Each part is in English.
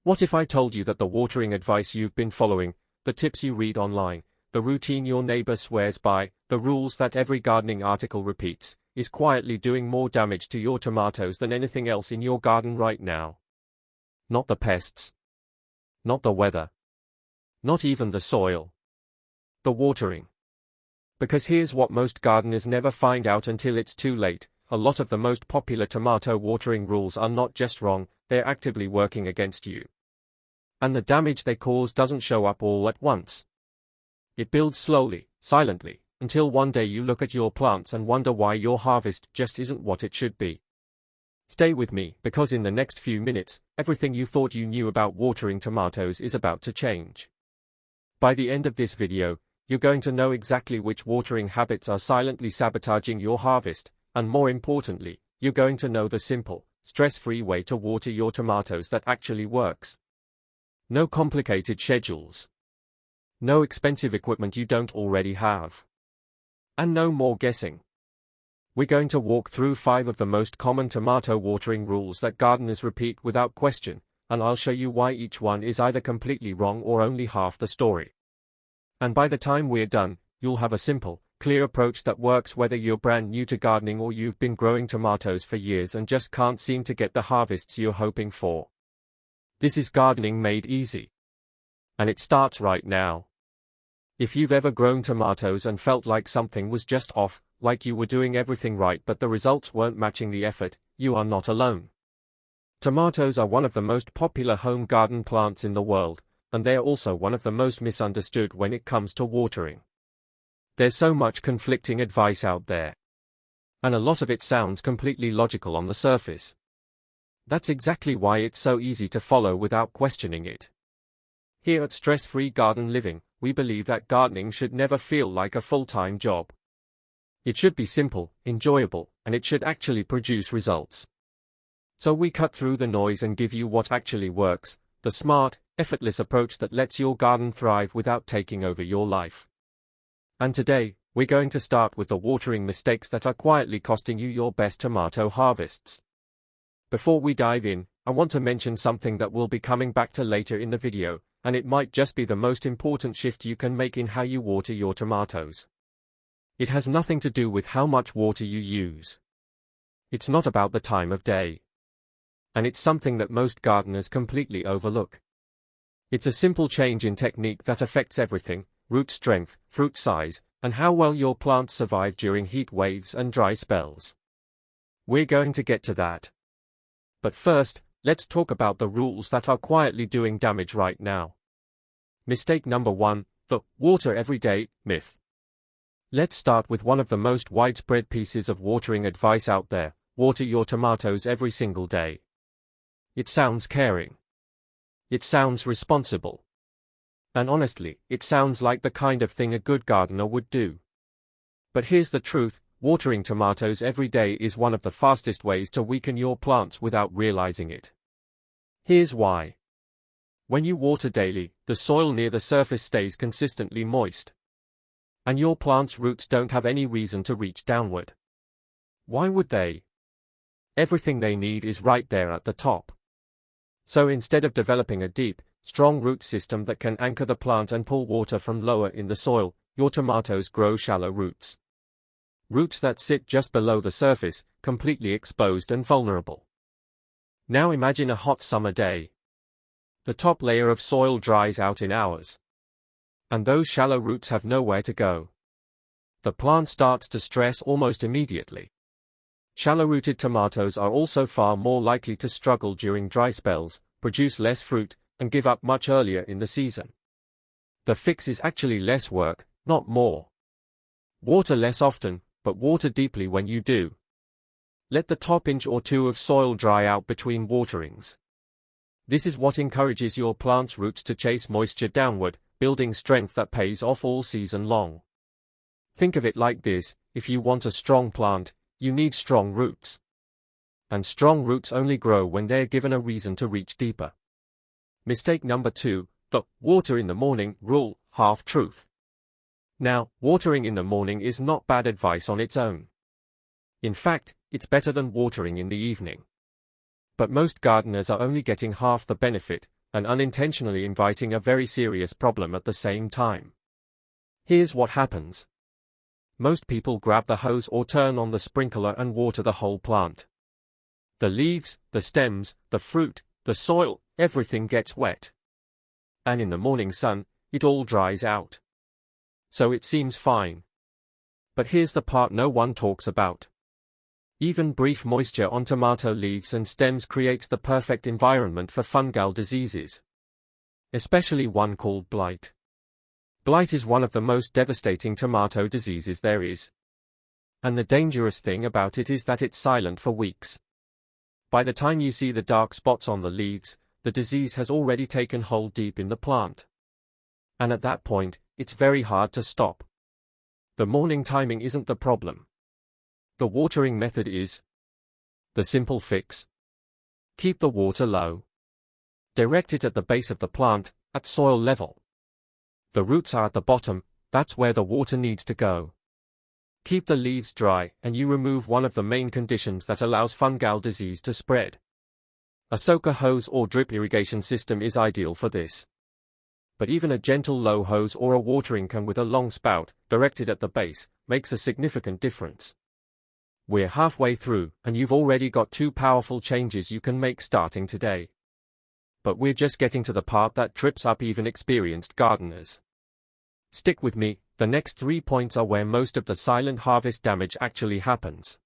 What if I told you that the watering advice you've been following, the tips you read online, the routine your neighbor swears by, the rules that every gardening article repeats, is quietly doing more damage to your tomatoes than anything else in your garden right now? Not the pests. Not the weather. Not even the soil. The watering. Because here's what most gardeners never find out until it's too late: a lot of the most popular tomato watering rules are not just wrong, they're actively working against you. And the damage they cause doesn't show up all at once. It builds slowly, silently, until one day you look at your plants and wonder why your harvest just isn't what it should be. Stay with me, because in the next few minutes, everything you thought you knew about watering tomatoes is about to change. By the end of this video, you're going to know exactly which watering habits are silently sabotaging your harvest, and more importantly, you're going to know the simple, stress-free way to water your tomatoes that actually works. No complicated schedules. No expensive equipment you don't already have. And no more guessing. We're going to walk through 5 of the most common tomato watering rules that gardeners repeat without question, and I'll show you why each one is either completely wrong or only half the story. And by the time we're done, you'll have a simple, clear approach that works whether you're brand new to gardening or you've been growing tomatoes for years and just can't seem to get the harvests you're hoping for. This is gardening made easy. And it starts right now. If you've ever grown tomatoes and felt like something was just off, like you were doing everything right but the results weren't matching the effort, you are not alone. Tomatoes are one of the most popular home garden plants in the world, and they are also one of the most misunderstood when it comes to watering. There's so much conflicting advice out there. And a lot of it sounds completely logical on the surface. That's exactly why it's so easy to follow without questioning it. Here at Stress-Free Garden Living, we believe that gardening should never feel like a full-time job. It should be simple, enjoyable, and it should actually produce results. So we cut through the noise and give you what actually works, the smart, effortless approach that lets your garden thrive without taking over your life. And today, we're going to start with the watering mistakes that are quietly costing you your best tomato harvests. Before we dive in, I want to mention something that we'll be coming back to later in the video, and it might just be the most important shift you can make in how you water your tomatoes. It has nothing to do with how much water you use. It's not about the time of day. And it's something that most gardeners completely overlook. It's a simple change in technique that affects everything: root strength, fruit size, and how well your plants survive during heat waves and dry spells. We're going to get to that. But first, let's talk about the rules that are quietly doing damage right now. Mistake number 1, the water every day myth. Let's start with one of the most widespread pieces of watering advice out there: water your tomatoes every single day. It sounds caring. It sounds responsible. And honestly, it sounds like the kind of thing a good gardener would do. But here's the truth: watering tomatoes every day is one of the fastest ways to weaken your plants without realizing it. Here's why. When you water daily, the soil near the surface stays consistently moist. And your plant's roots don't have any reason to reach downward. Why would they? Everything they need is right there at the top. So instead of developing a deep, strong root system that can anchor the plant and pull water from lower in the soil, your tomatoes grow shallow roots. Roots that sit just below the surface, completely exposed and vulnerable. Now imagine a hot summer day. The top layer of soil dries out in hours. And those shallow roots have nowhere to go. The plant starts to stress almost immediately. Shallow-rooted tomatoes are also far more likely to struggle during dry spells, produce less fruit, and give up much earlier in the season. The fix is actually less work, not more. Water less often, but water deeply when you do. Let the top inch or two of soil dry out between waterings. This is what encourages your plant's roots to chase moisture downward, building strength that pays off all season long. Think of it like this: if you want a strong plant, you need strong roots. And strong roots only grow when they're given a reason to reach deeper. Mistake number 2, the water in the morning rule, half-truth. Now, watering in the morning is not bad advice on its own. In fact, it's better than watering in the evening. But most gardeners are only getting half the benefit, and unintentionally inviting a very serious problem at the same time. Here's what happens. Most people grab the hose or turn on the sprinkler and water the whole plant. The leaves, the stems, the fruit, the soil, everything gets wet. And in the morning sun, it all dries out. So it seems fine. But here's the part no one talks about. Even brief moisture on tomato leaves and stems creates the perfect environment for fungal diseases. Especially one called blight. Blight is one of the most devastating tomato diseases there is. And the dangerous thing about it is that it's silent for weeks. By the time you see the dark spots on the leaves, the disease has already taken hold deep in the plant. And at that point, it's very hard to stop. The morning timing isn't the problem. The watering method is. The simple fix. Keep the water low. Direct it at the base of the plant, at soil level. The roots are at the bottom, that's where the water needs to go. Keep the leaves dry, and you remove one of the main conditions that allows fungal disease to spread. A soaker hose or drip irrigation system is ideal for this. But even a gentle low hose or a watering can with a long spout, directed at the base, makes a significant difference. We're halfway through, and you've already got 2 powerful changes you can make starting today. But we're just getting to the part that trips up even experienced gardeners. Stick with me, the next 3 points are where most of the silent harvest damage actually happens.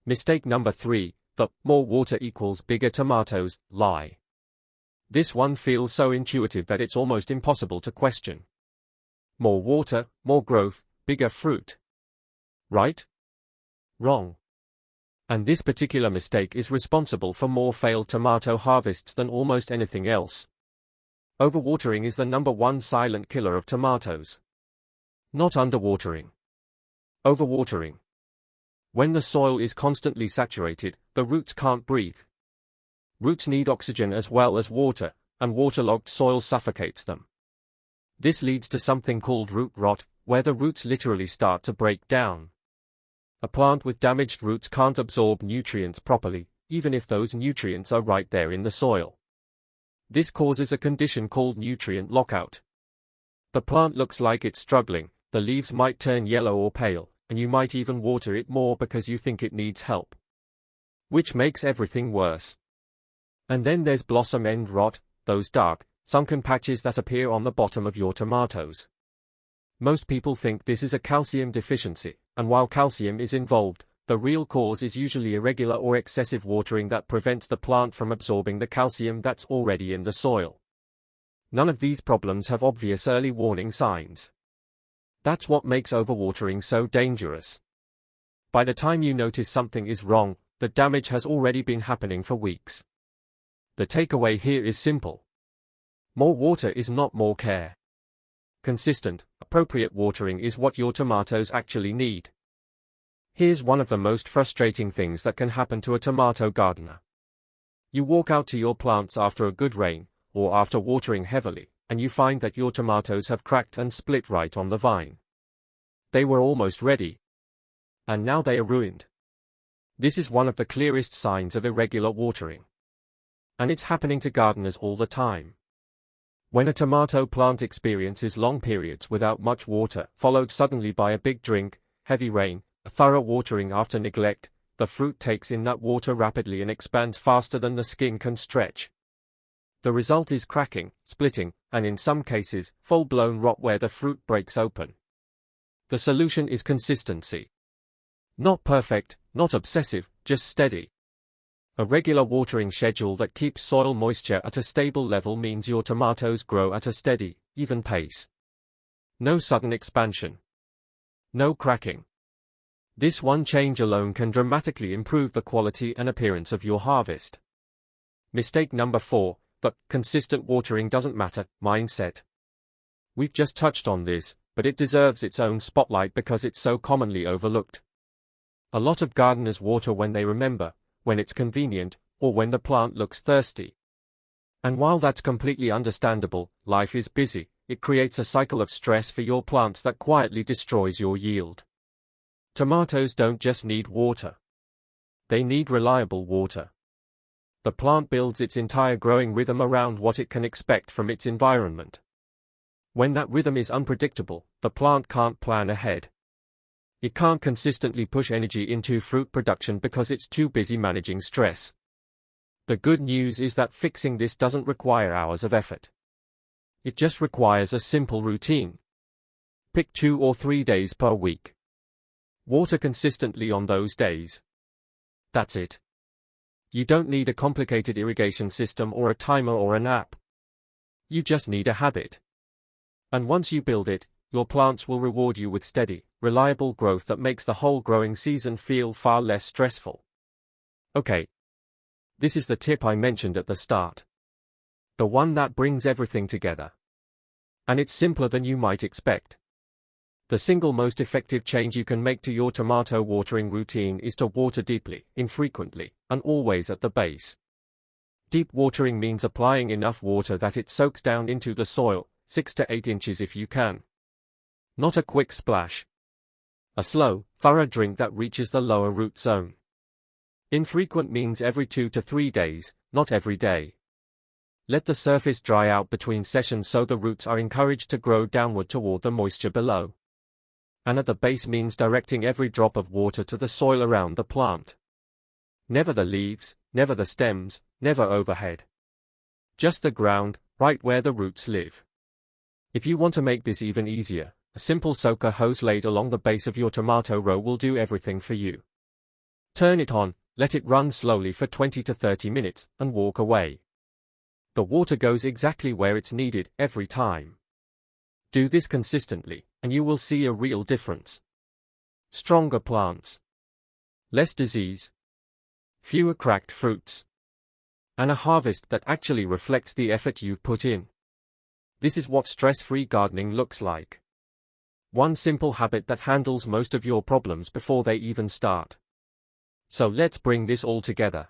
Mistake number 3, the more water equals bigger tomatoes lie. This one feels so intuitive that it's almost impossible to question. More water, more growth, bigger fruit. Right? Wrong. And this particular mistake is responsible for more failed tomato harvests than almost anything else. Overwatering is the #1 silent killer of tomatoes. Not underwatering. Overwatering. When the soil is constantly saturated, the roots can't breathe. Roots need oxygen as well as water, and waterlogged soil suffocates them. This leads to something called root rot, where the roots literally start to break down. A plant with damaged roots can't absorb nutrients properly, even if those nutrients are right there in the soil. This causes a condition called nutrient lockout. The plant looks like it's struggling, the leaves might turn yellow or pale, and you might even water it more because you think it needs help. Which makes everything worse. And then there's blossom end rot, those dark, sunken patches that appear on the bottom of your tomatoes. Most people think this is a calcium deficiency, and while calcium is involved, the real cause is usually irregular or excessive watering that prevents the plant from absorbing the calcium that's already in the soil. None of these problems have obvious early warning signs. That's what makes overwatering so dangerous. By the time you notice something is wrong, the damage has already been happening for weeks. The takeaway here is simple. More water is not more care. Consistent, appropriate watering is what your tomatoes actually need. Here's one of the most frustrating things that can happen to a tomato gardener. You walk out to your plants after a good rain, or after watering heavily, and you find that your tomatoes have cracked and split right on the vine. They were almost ready. And now they are ruined. This is one of the clearest signs of irregular watering. And it's happening to gardeners all the time. When a tomato plant experiences long periods without much water, followed suddenly by a big drink, heavy rain, a thorough watering after neglect, the fruit takes in that water rapidly and expands faster than the skin can stretch. The result is cracking, splitting, and in some cases, full-blown rot where the fruit breaks open. The solution is consistency. Not perfect, not obsessive, just steady. A regular watering schedule that keeps soil moisture at a stable level means your tomatoes grow at a steady, even pace. No sudden expansion. No cracking. This one change alone can dramatically improve the quality and appearance of your harvest. Mistake number 4, the consistent watering doesn't matter mindset. We've just touched on this, but it deserves its own spotlight because it's so commonly overlooked. A lot of gardeners water when they remember, when it's convenient, or when the plant looks thirsty. And while that's completely understandable, life is busy, it creates a cycle of stress for your plants that quietly destroys your yield. Tomatoes don't just need water. They need reliable water. The plant builds its entire growing rhythm around what it can expect from its environment. When that rhythm is unpredictable, the plant can't plan ahead. It can't consistently push energy into fruit production because it's too busy managing stress. The good news is that fixing this doesn't require hours of effort. It just requires a simple routine. Pick 2 or 3 days per week. Water consistently on those days. That's it. You don't need a complicated irrigation system or a timer or an app. You just need a habit. And once you build it, your plants will reward you with steady, reliable growth that makes the whole growing season feel far less stressful. Okay. This is the tip I mentioned at the start. The one that brings everything together. And it's simpler than you might expect. The single most effective change you can make to your tomato watering routine is to water deeply, infrequently, and always at the base. Deep watering means applying enough water that it soaks down into the soil, 6 to 8 inches if you can. Not a quick splash. A slow, thorough drink that reaches the lower root zone. Infrequent means every 2 to 3 days, not every day. Let the surface dry out between sessions so the roots are encouraged to grow downward toward the moisture below. And at the base means directing every drop of water to the soil around the plant. Never the leaves, never the stems, never overhead. Just the ground, right where the roots live. If you want to make this even easier, a simple soaker hose laid along the base of your tomato row will do everything for you. Turn it on, let it run slowly for 20 to 30 minutes, and walk away. The water goes exactly where it's needed, every time. Do this consistently, and you will see a real difference. Stronger plants. Less disease. Fewer cracked fruits. And a harvest that actually reflects the effort you've put in. This is what stress-free gardening looks like. One simple habit that handles most of your problems before they even start. So let's bring this all together.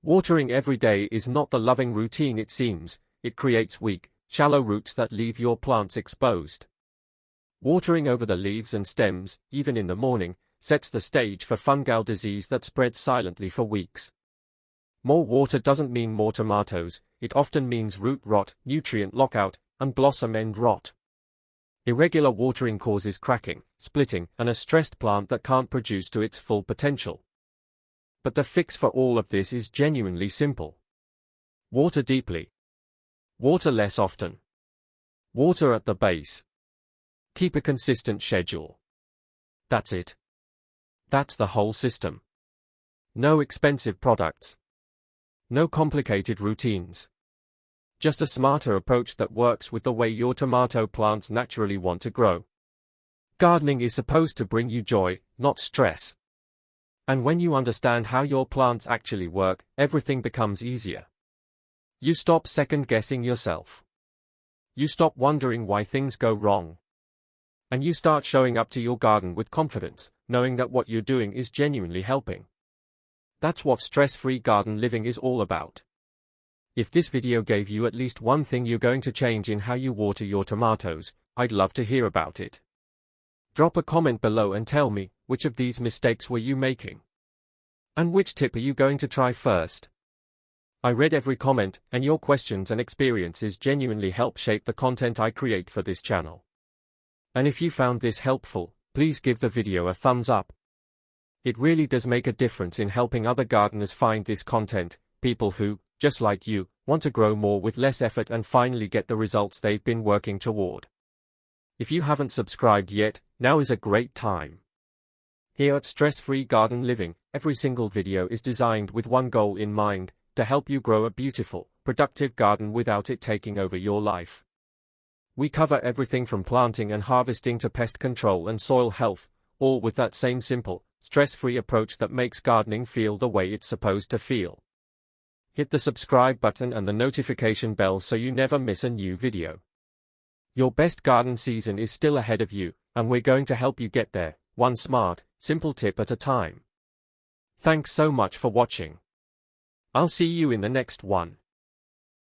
Watering every day is not the loving routine it seems. It creates weak, shallow roots that leave your plants exposed. Watering over the leaves and stems, even in the morning, sets the stage for fungal disease that spreads silently for weeks. More water doesn't mean more tomatoes, it often means root rot, nutrient lockout, and blossom end rot. Irregular watering causes cracking, splitting, and a stressed plant that can't produce to its full potential. But the fix for all of this is genuinely simple. Water deeply. Water less often. Water at the base. Keep a consistent schedule. That's it. That's the whole system. No expensive products. No complicated routines. Just a smarter approach that works with the way your tomato plants naturally want to grow. Gardening is supposed to bring you joy, not stress. And when you understand how your plants actually work, everything becomes easier. You stop second-guessing yourself. You stop wondering why things go wrong. And you start showing up to your garden with confidence, knowing that what you're doing is genuinely helping. That's what stress-free garden living is all about. If this video gave you at least one thing you're going to change in how you water your tomatoes, I'd love to hear about it. Drop a comment below and tell me, which of these mistakes were you making? And which tip are you going to try first? I read every comment, and your questions and experiences genuinely help shape the content I create for this channel. And if you found this helpful, please give the video a thumbs up. It really does make a difference in helping other gardeners find this content, people who, just like you, want to grow more with less effort and finally get the results they've been working toward. If you haven't subscribed yet, now is a great time. Here at Stress-Free Garden Living, every single video is designed with one goal in mind, to help you grow a beautiful, productive garden without it taking over your life. We cover everything from planting and harvesting to pest control and soil health, all with that same simple, stress-free approach that makes gardening feel the way it's supposed to feel. Hit the subscribe button and the notification bell so you never miss a new video. Your best garden season is still ahead of you, and we're going to help you get there, one smart, simple tip at a time. Thanks so much for watching. I'll see you in the next one.